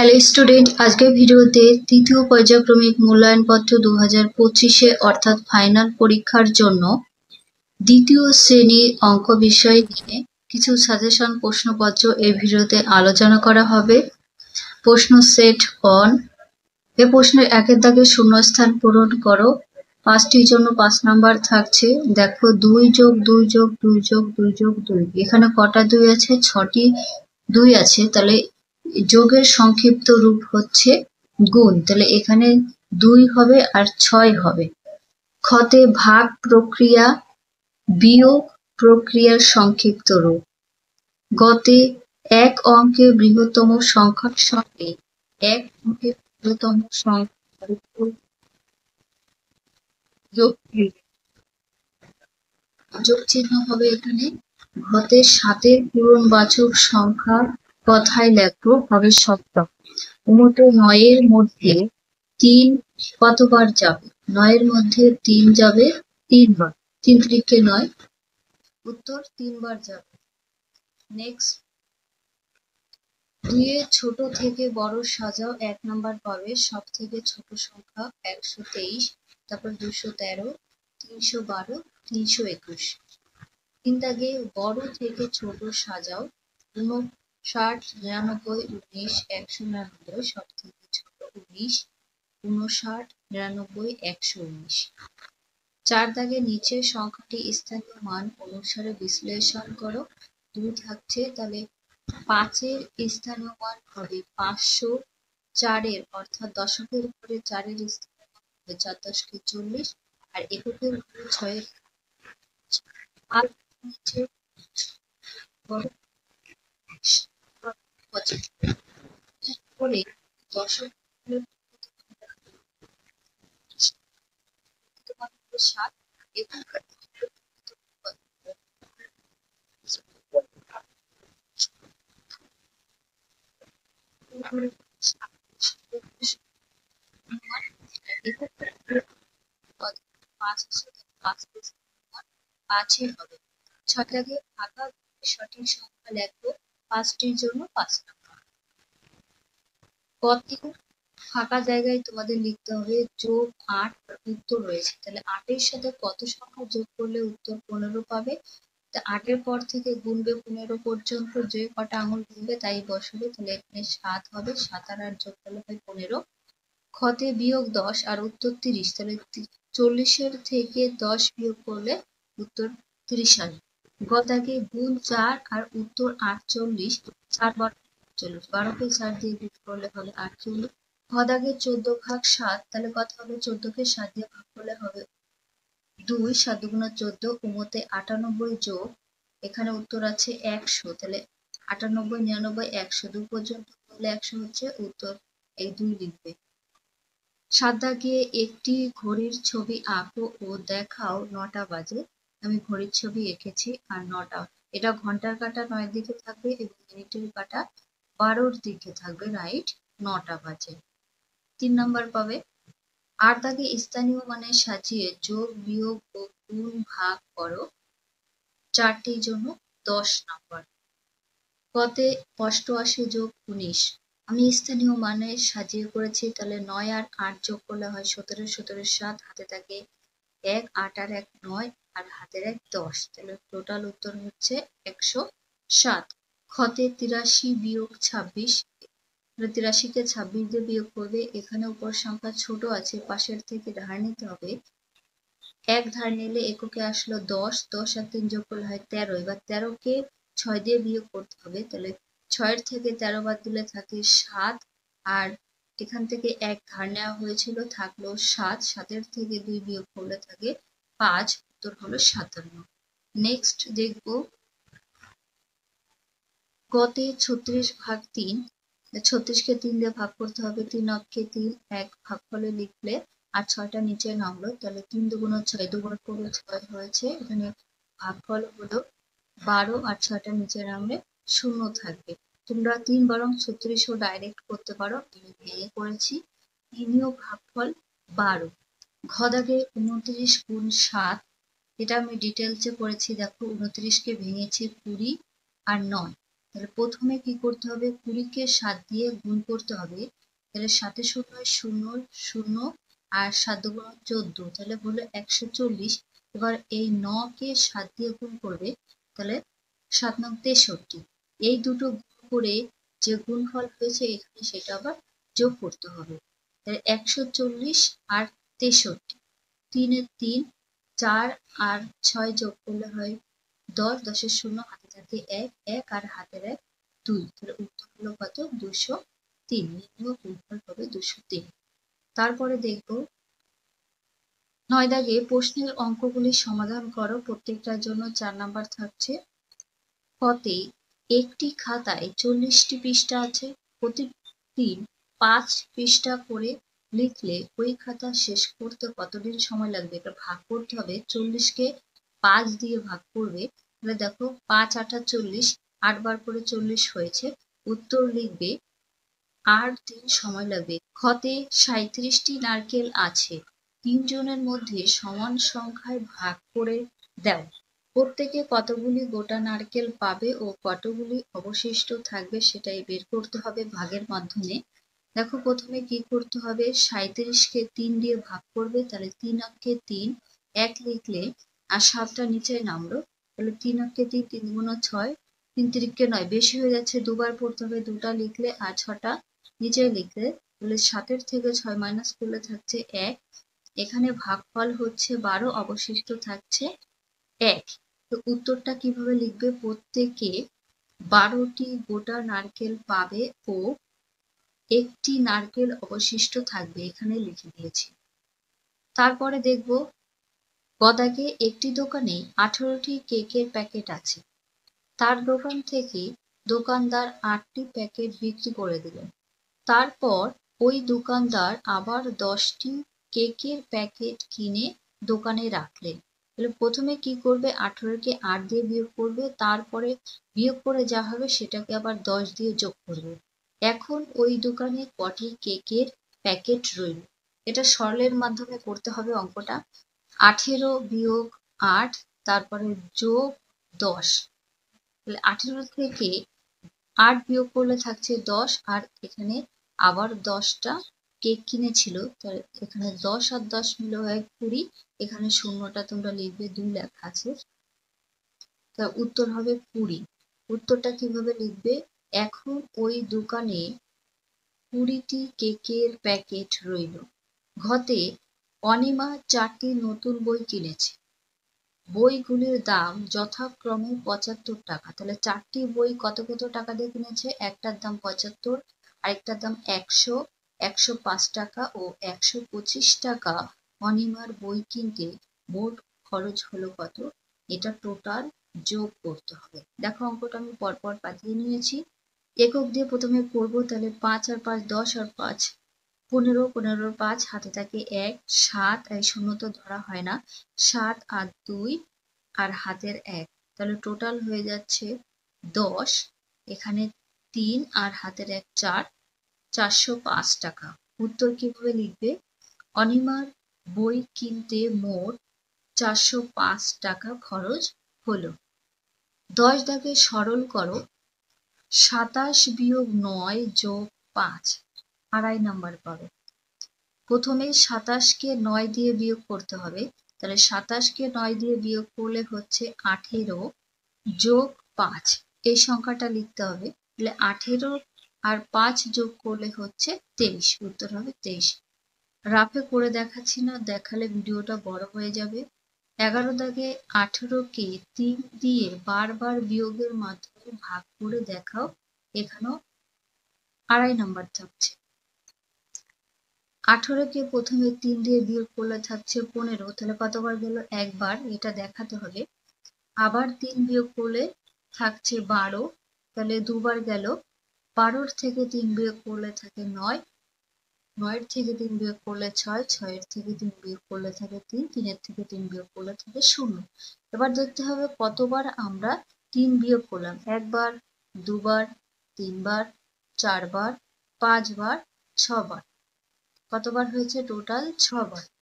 Hello student, আজকের ভিডিওতে তৃতীয় পর্যায়ক্রমিক মূল্যায়নপত্র 2025-এ অর্থাৎ ফাইনাল পরীক্ষার জন্য দ্বিতীয় শ্রেণীর অঙ্ক বিষয় নিয়ে কিছু সাজেশন প্রশ্নপত্র এই ভিডিওতে আলোচনা করা হবে। প্রশ্ন সেট 1। এই প্রশ্নের একের দাগে শূন্যস্থান পূরণ করো। 5টির জন্য 5 নাম্বার থাকছে। দেখো 2+2+2+2+2, এখানে কটা 2 আছে? 6টি 2 আছে। তাহলে যোগের সংক্ষিপ্ত রূপ হচ্ছে গুণ, তাহলে এখানে 2 হবে আর 6 হবে। খতে ভাগ প্রক্রিয়া বিয়োগ প্রক্রিয়ার সংক্ষিপ্ত রূপ। গতে এক অঙ্কের বৃহত্তম সংখ্যার সঙ্গে এক অঙ্কের বৃহত্তম সংখ্যার যোগ চিহ্ন হবে এখানে। ঘতে 7-এর পূরণবাচক সংখ্যা কথায় লেখো হবে সপ্তক। উমতে 9-এর মধ্যে 3 কতবার যাবে? 9-এর মধ্যে 3 যাবে 3 বার। 3 × 9, উত্তর 3 বার যাবে। নেক্সট, 2 এর ছোট থেকে বড় সাজাও, 1 নাম্বার পাবে। সব থেকে ছোট সংখ্যা 123, তারপর 213, 312, 321। 3 দাগে বড় থেকে ছোট সাজাও, 59, 99, 19, 199, সব থেকে ছোট 19, 59, 99, 119। 4 দাগে নিচের সংখ্যাটি স্থানীয় মান অনুসারে বিশ্লেষণ করো। 2 থাকছে, তাহলে 5-এর স্থানীয় মান হবে 500, 4-এর অর্থাৎ দশকের উপরে 4-এর স্থানীয় মান হবে 4 × 10 = 40, আর এককের উপরে 6-এর আর নিচে বড় করে দশক 7 এবং পাঁচই হবে। 6 দাগে ফাঁকা সঠিক সংখ্যা লেখো। 5টির জন্য 5 নাম্বার। কত ফাঁকা জায়গায় তোমাদের লিখতে হবে যোগ 8 উত্তর রয়েছে, তাহলে 8-এর সাথে কত সংখ্যা যোগ করলে উত্তর 15 পাবে? 8-এর পর থেকে গুনবে 15 পর্যন্ত, যে কটা আঙুল গুনবে তাই বসাবে। তাহলে এখানে 7 হবে, 7 আর 8 যোগ করলে হয় 15। খতে বিয়োগ 10 আর উত্তর 30, তাহলে 40-এর থেকে 10 বিয়োগ করলে উত্তর 30 আসবে। গ দাগে গুণ 4 আর উত্তর 48, 4 বার 40, 12কে 4 দিয়ে গুণ করলে হবে 48। ঘ দাগে 14 ভাগ 7, তাহলে কত হবে? 14কে 7 দিয়ে ভাগ করলে হবে 2, 7 × 14। উমতে 98 যোগ, এখানে উত্তর আছে 100, তাহলে 98, 99, 100, 2 পর্যন্ত করলে 100 হচ্ছে, উত্তর এই 2 লিখবে। 7 দাগে একটি ঘড়ির ছবি আঁকো ও দেখাও 9টা বাজে। আমি ঘড়ির ছবি এঁকেছি আর 9টা, এটা ঘন্টার কাঁটা 9-এর দিকে থাকবে এবং মিনিটের কাঁটা 12-র দিকে থাকবে, রাইট, 9টা বাজে। 3 নাম্বার পাবে। 8 দাগে স্থানীয় মানে সাজিয়ে যোগ বিয়োগ ও গুণ ভাগ করো। 4টির জন্য 10 নাম্বার। কতে 88 যোগ 19, আমি স্থানীয় মানে সাজিয়ে করেছি, তাহলে 9 আর 8 যোগ করলে হয় 17, 17 7, হাতে থাকে 1, 8 আর 1 9, আর হাতের 1 10, তাহলে টোটাল উত্তর হচ্ছে 107। খতে 83 বিয়োগ 26, 83-কে 26 দিয়ে বিয়োগ করবে। এখানে উপর সংখ্যা ছোট আছে, পাশের থেকে ধার নিতে হবে। 1 ধার নিলে এককে আসলো 10, 10 আর 3 যোগ করলে হয় 13। এবার 13কে 6 দিয়ে বিয়োগ করতে হবে, তাহলে 6-এর থেকে 13 বাদ দিলে থাকে 7, আর এখান থেকে 1 ধার নেওয়া হয়েছিল, থাকলো 7, 7-এর থেকে 2 বিয়োগ করলে থাকে 5, উত্তর হলো 57। নেক্সট দেখবো গতে 36 ভাগ 3, 36-কে 3 দিয়ে ভাগ করতে হবে। 3 অক্ষে 3, 1 ভাগফলে লিখলে আর 6টা নিচে নামলো, তাহলে 3 × 2 = 6, 2 বার করে 6 হয়েছে। এখানে ভাগফল হলো 12, আর 6টা নিচে নামলে 0 থাকবে। তোমরা 3 বরং 36ও ডাইরেক্ট করতে পারো, আমি ভেঙে করেছি। 3ও ভাগফল 12। ঘ দাগে 29 গুণ 7, এটা আমি ডিটেলসে করেছি। দেখো 29-কে ভেঙেছি 20 আর 9, তাহলে প্রথমে কি করতে হবে, 20-কে 7 দিয়ে গুণ করতে হবে। তাহলে 7 শূন্য শূন্য শূন্য আর 7 দুগুণ 14, তাহলে হলো 140। এবার এই 9-কে 7 দিয়ে গুণ করবে, তাহলে 7 9 63। এই দুটো গুণ করে যে গুণফল হয়েছে এখানে সেটা আবার যোগ করতে হবে। তাহলে 140 আর 63, 3 এর 3, 4 আর 6 যোগ করলে হয় 10, 10-এর শূন্য, হাতে থাকে 1, 1 আর হাতের 1 2, তাহলে উত্তর হলো কত, 203। নির্ণয় গুণফল হবে 203। তারপরে দেখবো 9 দাগে প্রশ্নের অঙ্কগুলি সমাধান করো। প্রত্যেকটার জন্য 4 নাম্বার থাকছে। কতে একটি খাতায় 40টি পৃষ্ঠা আছে, প্রতিদিন 5 পৃষ্ঠা করে লিখলে ওই খাতা শেষ করতে কতদিন সময় লাগবে? এটা ভাগ করতে হবে, 40-কে 5 দিয়ে ভাগ করবে। তাহলে দেখো 5 8 40, 8 বার করে 40 হয়েছে। উত্তর লিখবে 8 দিন সময় লাগবে। খতে 37টি নারকেল আছে, 3 জনের মধ্যে সমান সংখ্যায় ভাগ করে দাও। প্রত্যেকে কতগুলি গোটা নারকেল পাবে ও কতগুলি অবশিষ্ট থাকবে সেটাই বের করতে হবে ভাগের মাধ্যমে। দেখো প্রথমে কি করতে হবে, 37-কে 3 দিয়ে ভাগ করবে, তাহলে 3 অক্ষে 3, 1 লিখলে আর 7টা নিচে নামলো। তাহলে 3 অক্ষে 3, 3 গুণ 6, 3 3-কে 9, বেশি হয়ে যাচ্ছে, দুবার পড়তে হবে, 2টা লিখলে আর 6টা নিচে লিখলে, তাহলে 7-এর থেকে 6 মাইনাস করলে থাকছে 1। এখানে ভাগফল হচ্ছে 12, অবশিষ্ট থাকছে 1। তো উত্তরটা কিভাবে লিখবে, প্রত্যেকে 12টি গোটা নারকেল পাবে ও একটি নারকেল অবশিষ্ট থাকবে, এখানে লিখে দিয়েছি। তারপরে দেখব গদাকে একটি দোকানে 18টি কেকের প্যাকেট আছে, তার দোকান থেকে দোকানদার 8টি প্যাকেট বিক্রি করে দিলেন। তারপর ওই দোকানদার আবার 10টি কেকের প্যাকেট কিনে দোকানে রাখলেন। তাহলে প্রথমে কি করবে, 18-কে 8 দিয়ে বিয়োগ করবে, তারপরে বিয়োগ করে যা হবে সেটাকে আবার 10 দিয়ে যোগ করবে। এখন ওই দোকানে কটি কেকের প্যাকেট রইল? এটা সরলের মাধ্যমে করতে হবে অঙ্কটা। 18 বিয়োগ 8, তারপরে যোগ 10। তাহলে 18 থেকে 8 বিয়োগ করলে থাকছে 10, আর এখানে আবার 10টা কেক কিনেছিল, তাহলে এখানে 10 আর 10 মিলে হয় 20। এখানে শূন্যটা তোমরা লিখবে, 2 লেখা আছে, তা উত্তর হবে 20। উত্তরটা কিভাবে লিখবে, এখন ওই দোকানে 20টি কেকের প্যাকেট রইল। ঘতে অনিমা 4টি নতুন বই কিনেছে, বইগুলির দাম যথাক্রমে 75 টাকা। তাহলে 4টি বই কত কত টাকা দিয়ে কিনেছে, একটার দাম 75, আরেকটার দাম 100, 105 টাকা ও 125 টাকা। অনিমার বই কিনতে মোট খরচ হলো কত, এটা টোটাল যোগ করতে হবে। দেখো অঙ্কটা আমি পরপর পাঠিয়ে নিয়েছি, একক দিয়ে প্রথমে করব। তাহলে 5 আর 5 10 আর 5 15, 15 আর 5 হাতে থাকে 1, 7, এই শূন্য তো ধরা হয় না, 7 আর 2 আর হাতের 1, তাহলে টোটাল হয়ে যাচ্ছে 10। এখানে 3 আর হাতের 1 4, 405 টাকা। উত্তর কিভাবে লিখবে, অনিমার বই কিনতে মোট 405 টাকা খরচ হলো। 10 দাগে সরল করো, 27 বিয়োগ 9 যোগ 5, আড়াই নাম্বার পাবে। প্রথমে 27-কে 9 দিয়ে বিয়োগ করতে হবে, তাহলে 27-কে 9 দিয়ে বিয়োগ করলে হচ্ছে 18 যোগ 5, এই সংখ্যাটা লিখতে হবে। তাহলে 18 আর 5 যোগ করলে হচ্ছে 23, উত্তর হবে 23। রাফে করে দেখাচ্ছি না, দেখালে ভিডিওটা বড় হয়ে যাবে। 11 দাগে 18-কে 3 দিয়ে বারবার বিয়োগের মাধ্যমে ভাগ করে দেখাও, এখানেও আড়াই নাম্বার থাকছে। 18-কে প্রথমে 3 দিয়ে বিয়োগ করলে থাকছে 15, তাহলে কতবার গেল, একবার, এটা দেখাতে হবে। আবার 3 বিয়োগ করলে থাকছে 12, তাহলে দুবার গেল। 12-র থেকে 3 বিয়োগ করলে থাকে 9, 9-এর থেকে 3 বিয়োগ করলে 6, 6-এর থেকে 3 বিয়োগ করলে থাকে 3, 3-এর থেকে 3 বিয়োগ করলে থাকে 0। এবার দেখতে হবে কতবার আমরা 3 বিয়োগ করলাম, একবার, দুবার, 3 বার, 4 বার, 5 বার, 6 বার। কতবার হয়েছে, টোটাল 6 বার।